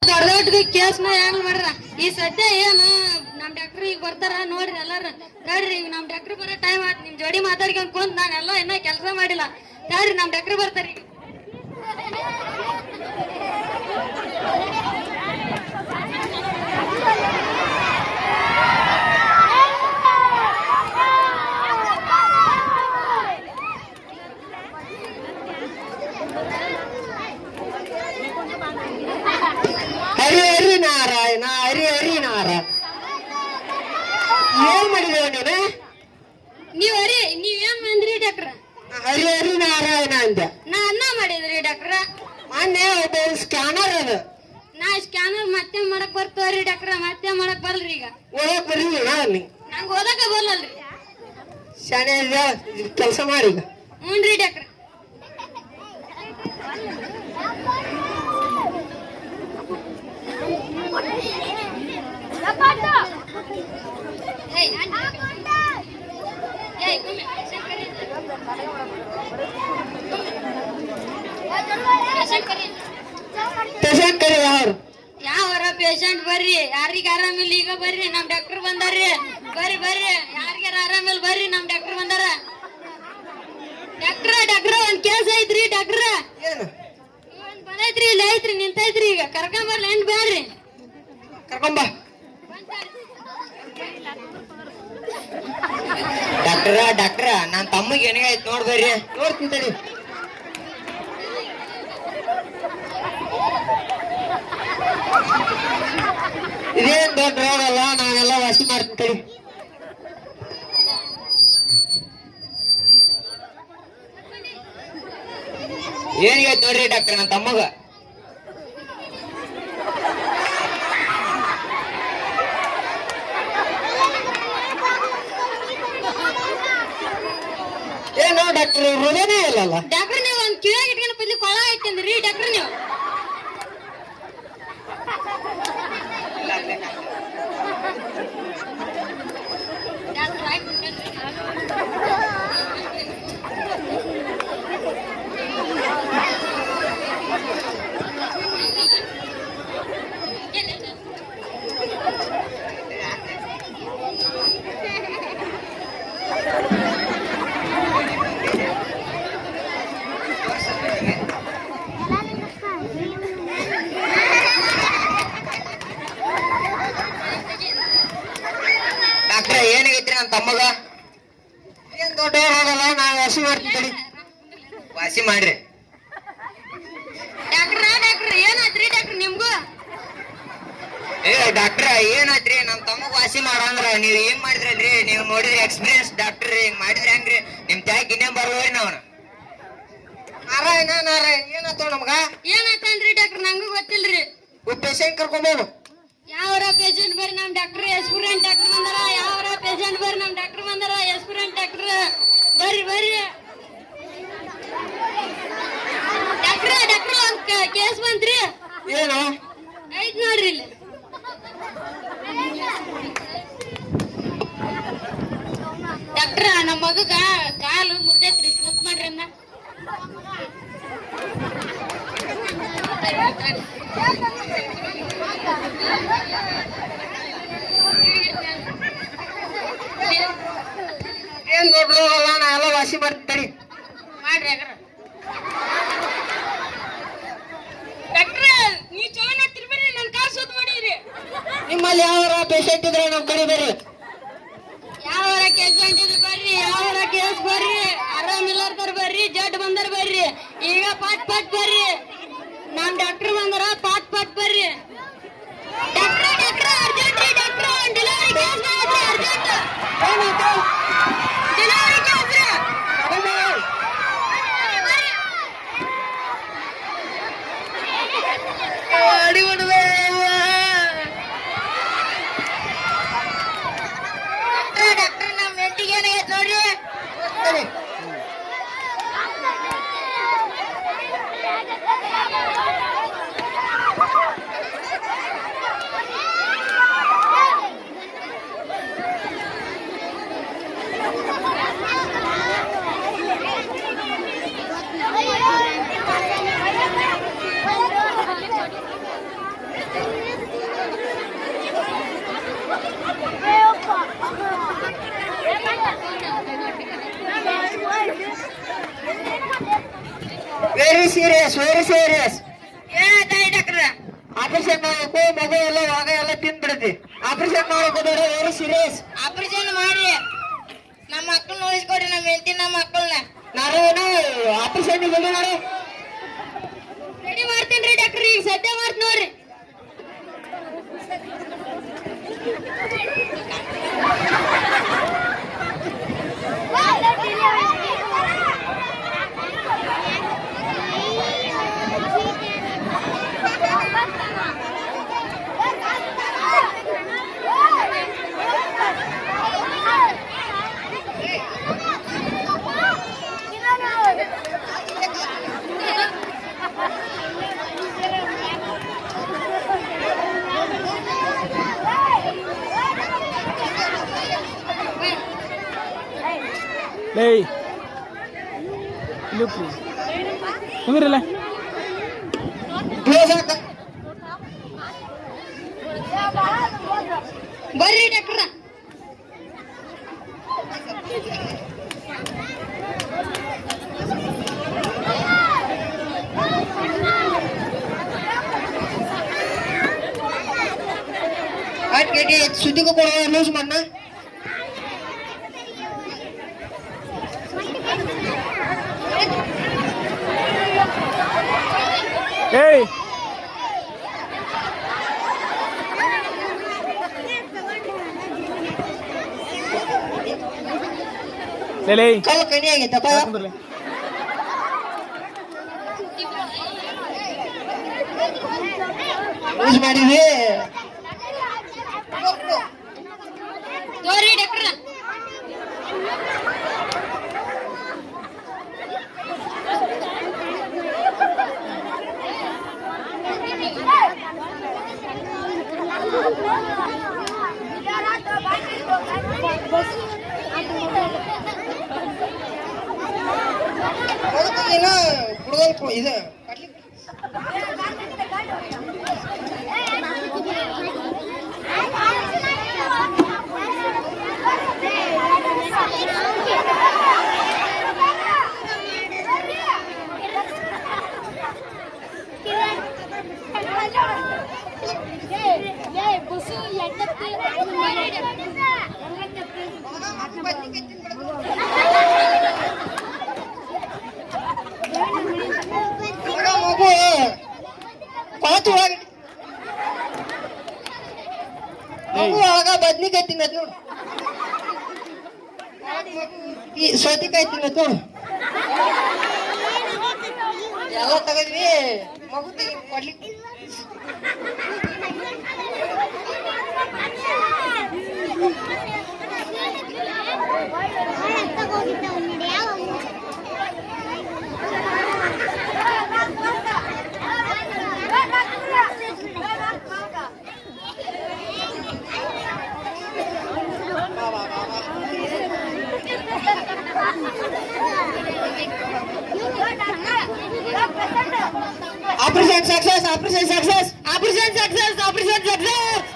ದೊಡ್ಡ ದೊಡ್ಡ ಕೇಸ್ನ ಹೆಂಗ್ ಮಾಡ್ರ ಈ ಸದ್ಯ ಏನು ನಮ್ ಡಾಕ್ಟರ್ ಈಗ ಬರ್ತಾರ ನೋಡ್ರಿ ಎಲ್ಲಾರ ನೋಡ್ರಿ ಈಗ ನಮ್ ಡಾಕ್ಟರ್ ಬರೋ ಟೈಮ್ ಆಯ್ತು ನಿಮ್ ಜೋಡಿ ಮಾತಾಡ್ಕೊಂಡ್ ಕುಂತ್ ನಾನೆಲ್ಲ ಇನ್ನ ಕೆಲಸ ಮಾಡಿಲ್ಲ ನೋಡ್ರಿ ನಮ್ ಡಾಕ್ಟರ್ ಬರ್ತಾರ ಈಗ ಹರಿ ಹರಿ ನಾರಾಯಣ ಹರಿ ಹರಿ ನಾರಾಯಣ ಏನ್ ಮಾಡಿದೇವ ನೀವ್ ಹರಿ ನೀವ್ ಏನ್ ಬಂದ್ರಿ ಡಾಕ್ಟ್ರ ಹರಿ ಹರಿ ನಾರಾಯಣ ಅಂದ ನಾ ಅನ್ನ ಮಾಡಿದ್ರಿ ಡಾಕ್ಟ್ರ ಮೊನ್ನೆ ಒಬ್ಬ ಸ್ಕ್ಯಾನರ್ ಅದು ನಾ ಸ್ಕ್ಯಾನರ್ ಮತ್ತೆ ಮಾಡಕ್ ಬರ್ತವ್ರಿ ಡಾಕ್ಟ್ರ ಮತ್ತೆ ಮಾಡಕ್ ಬರಲ್ರಿ ಈಗ ಓದಕ್ ಬರ್ಲಿಲ್ಲ ನಂಗೆ ಓದಕ ಬರಲ್ರಿ ಶಾಣೆ ಕೆಲಸ ಮಾಡಿ ಈಗ ಹ್ಞೂನ್ರಿ ಡಾಕ್ಟ್ರ ಪೇಷಂಟ್ ಕರಿ ಯಾರು ಯಾವರ ಪೇಷಂಟ್ ಬರ್ರಿ ಯಾರಿಗ ಆರಾಮಿಲ್ಲ ಈಗ ಬರ್ರಿ ನಮ್ ಡಾಕ್ಟರ್ ಬಂದಾರ್ರಿ ಬರ್ರಿ ಬರ್ರಿ ಯಾರಿಗಾರ ಆರಾಮಿಲ್ಲ ಬರ್ರಿ ನಮ್ ಡಾಕ್ಟರ್ ಬಂದಾರ ಡಾಕ್ಟ್ರ ಒಂದ್ ಕೇಸ್ ಐತ್ರಿ ಡಾಕ್ಟ್ರ ಏನು ಬಂದೈತ್ರಿ ಇಲ್ಲ ಐತ್ರಿ ನಿಂತೈತ್ರಿ ಈಗ ಕರ್ಕೊಂಬರ್ಲಿ ಏನ್ ಬ್ಯಾಡ್ರಿ ಕರ್ಕೊಂಬ ಡಾಕ್ಟ್ರ ನಾನ್ ತಮ್ಮಗೆ ಏನಾಗೈತ್ ನೋಡ್ಬರ್ರಿ ನೋಡ್ತೀನಿ ತಡಿ ಇದೇನ್ ದೊಡ್ಡ ರೋಗ ಅಲ್ಲ ನಾನೆಲ್ಲ ವಾಸಿ ಮಾಡ್ತೀನಿ ತಡಿ ಏನಾಗೈತ್ ನೋಡ್ರಿ ಡಾಕ್ಟರ್ ನನ್ನ ತಮ್ಮಗ ಏನೋ ಡಾಕ್ಟರ್ ಹೃದಯನೇ ಇಲ್ಲಲ್ಲ ಡಾಕ್ಟರ್ ನೀವು ಒಂದ್ ಕಿವಿಯಾಗ ಇಟ್ಕೊಂಡು ಪಲ್ಲಿ ಕೊಳ ಇಟ್ಟಿಂದ್ರಿ ಡಾಕ್ಟರ್ ನೀವು ಡಾಕ್ಟ್ರ ಏನಾಗೈತ್ರಿ ನನ್ನ ತಮ್ಮಗ ಏನ್ ದೊಡ್ಡ ಹೋಗಲ್ಲ ನಾವು ವಾಸಿ ಮಾಡ್ತೀನಿ ತಡಿ ವಾಸಿ ಮಾಡ್ರಿ ಡಾಕ್ಟರ್ ಏನಾಯ್ತ್ರಿ ಡಾಕ್ಟರ್ ನಿಮ್ಗೂ ಡಾಕ್ಟ್ರ ಏನಾಯ್ತ್ರಿ ನಮ್ ತಮ್ಮಗ್ ವಾಸಿ ಮಾಡಂದ್ರ ನೀವ್ ಏನ್ ಮಾಡಿದ್ರಲ್ರಿ ನೀವ್ ನೋಡಿದ್ರಿ ಎಕ್ಸ್ಪೀರಿಯನ್ಸ್ ಡಾಕ್ಟರ್ ಹಿಂಗ್ ಮಾಡಿದ್ರಿ ಹೆಂಗ್ರಿ ನಿಮ್ ತ್ಯಾಗ ಇನ್ನೇ ಬರ್ಬೋರಿ ನಾವ್ನ ನಾರಾಯಣ ಏನಾಯ್ತು ನಮ್ಗ ಏನಾಯ್ತನ್ರಿ ಡಾಕ್ಟರ್ ನಂಗೂ ಗೊತ್ತಿಲ್ರಿ ಪೇಷಂಟ್ ಕರ್ಕೊಂಬೋನು ಯಾವರ ಪೇಷಂಟ್ ಬರ್ರಿ ನಮ್ ಡಾಕ್ಟರ್ ಎಸ್ಪಿರೆಂಟ್ ಡಾಕ್ಟರ್ ಬಂದಾರ ಯಾವರ ಪೇಷಂಟ್ ಬರ್ರಿ ನಮ್ ಡಾಕ್ಟರ್ ಬಂದಾರ ಎಸ್ಪಿರೆಂಟ್ ಡಾಕ್ಟರ್ ಬರ್ರಿ ಬರ್ರಿ ಡಾಕ್ಟರ್ ಒಂದ್ ಕೇಸ್ ಬಂತ್ರಿ ಏನು ಐತ್ ನೋಡ್ರಿ ಇಲ್ಲಿ ಡಾಕ್ಟರ್ ನಮ್ಮ ಮಗಗ ಕಾಲು ಮುರ್ದೈತ್ರಿ ಸ್ಲಿಪ್ ಮಾಡ್ರಿ ಅನ್ನ ಏನ್ ದೊಡ್ಡ ರೋಗಲ್ಲ ನಾ ಎಲ್ಲ ವಾಸಿ ಮಾಡ್ತೀನಿ ಮಾಡ್ರಿ ಡಾಕ್ಟರ್ ನೀವ್ ಚೋನ ತಿರ್ಬೇರಿ ನನ್ ಕಾಲ್ ಸುತ್ತ ಮಾಡಿರಿ ನಿಮ್ಮಲ್ಲಿ ಯಾವ ಪೇಷಂಟ್ ಇದ್ರೆ ನಮ್ ಕಡೆ ಬರ್ರಿ ಯಾವರ ಕೇಸ್ ಬಂದಿದ್ರು ಬರ್ರಿ ಯಾವರ ಕೇಸ್ ಬರ್ರಿ ಆರಾಮಿಲ್ಲಾರ್ದಾರ ಬರ್ರಿ ಜಡ್ ಬಂದಾರ ಬರ್ರಿ ಈಗ ಪಾಟ್ ಬರ್ರಿ ನಮ್ ಡಾಕ್ಟರ್ ಬಂದಾರ ಪಾಟ್ ಬರ್ರಿ ಡಾಕ್ಟರ್ ಅರ್ಜೆಂಟ್ ರೀ ಡಾಕ್ಟರ್ ಡೆಲಿವರಿ ಕೇಸ್ ಮಾಡಿದ್ರಿ ಅರ್ಜೆಂಟ್ ಡೆಲಿವರಿ ಕೇಸ್ ರೀ ಡಾಕ್ಟರ್ ನಮ್ ಮೆಂಟಿಗೆ ಏನಾಗೈತೆ ನೋಡ್ರಿ ಸೀರಿಯಸ್ ವೆರಿ ಸೀರಿಯಸ್. ಏನಾಯ್ತಾಯಿ ಡಾಕ್ಟ್ರ? ಆಪರೇಷನ್ ಮಾಡಬೇಕು, ಮಗು ಎಲ್ಲ ವಾಗ ಎಲ್ಲ ತಿಂದ್ಬಿಡುತ್ತೆ. ಆಪರೇಷನ್ ಮಾಡಬೇಕು ವೆರಿ ಸೀರಿಯಸ್. ಆಪರೇಷನ್ ಮಾಡಿ ನಮ್ಮ ಮಕ್ಕಳನ್ನ ಉಳಿಸ್ಕೊಡಿ, ನಮ್ಮ ಹೆಂಡತಿ ನಮ್ಮ ಮಕ್ಕಳನ್ನ ನಾರಾಯಣ ಆಪರೇಷನ್ ಜಲ್ದಿ ಮಾಡಿ. ರೆಡಿ ಮಾಡ್ತೀನಿ ರೀ ಡಾಕ್ಟ್ರ್, ಈಗ ಸದ್ಯ ಮಾಡ್ತೀನಿ ನೋಡ್ರಿ. Lei. Lupu. Kumirilla. ಕ್ಲೋಸ್ ಆಗ. ಬರ್ರಿ ಡಾಕ್ಟ್ರ. ಆಯ್ತು ಕೇಳಿ ಸುದ್ದಿಗೂ ಕೊಡೋ ಲೂಸ್ ಮಣ್ಣ. Hey. Lei. ಕಲ್ಲ ಕಣಿ ಆಗೈತಪ್ಪ. Kumirilla. ಲೂಸ್ ಮಾಡಿದ್ವಿ. ತೋರಿ ಡಾಕ್ಟ್ರ. ಬದುಕಿನ ಹುಡುಗರು ಇದು ಮಗು ಕೊಳತು ಒಳಗೆ ಮಗು ಒಳಗ ಬದ್ನಿಕಾಯಿ ತಿನ್ನತ್ ನೋಡು. ಈ ಸೌತೆಕಾಯಿ ತಿನ್ನತ್ ನೋಡು. ಎಲ್ಲ ತಗದ್ವಿ ಮಗು ತೆಗಿ ಕೊಡ್ಲಿಕ್ಕೆ. Operation success, operation success, operation success, operation success.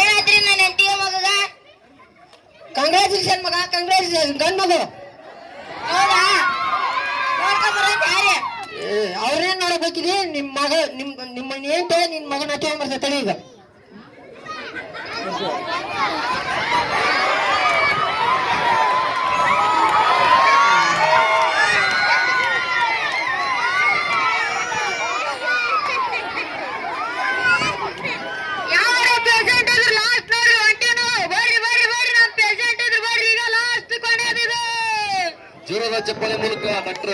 ಏನಾದ್ರಿ ನನ್ನ ಹೆಂಡತಿಯ ಮಗಗ? ಕಂಗ್ರಾಚುಲೇಷನ್ ಮಗ, ಕಂಗ್ರಾಚುಲೇಷನ್ ಗಂಡ್ ಮಗು. ಹೌದಾ? ನೋಡ್ಕೊಂಬರಂತ ಯಾರೇ? ಅವ್ರೇನ್ ನೋಡ್ಬೇಕಿದೆ ನಿಮ್ ಮಗ, ನಿಮ್ಮ ಏನ್ ನಿನ್ ಮಗನ ತಗೊಂಡ್ಬರ್ತೇನೆ ಈಗ. ಜೋರದ ಚಪ್ಪಲೆ ಮೂಲಕ ಡಾಕ್ಟರ್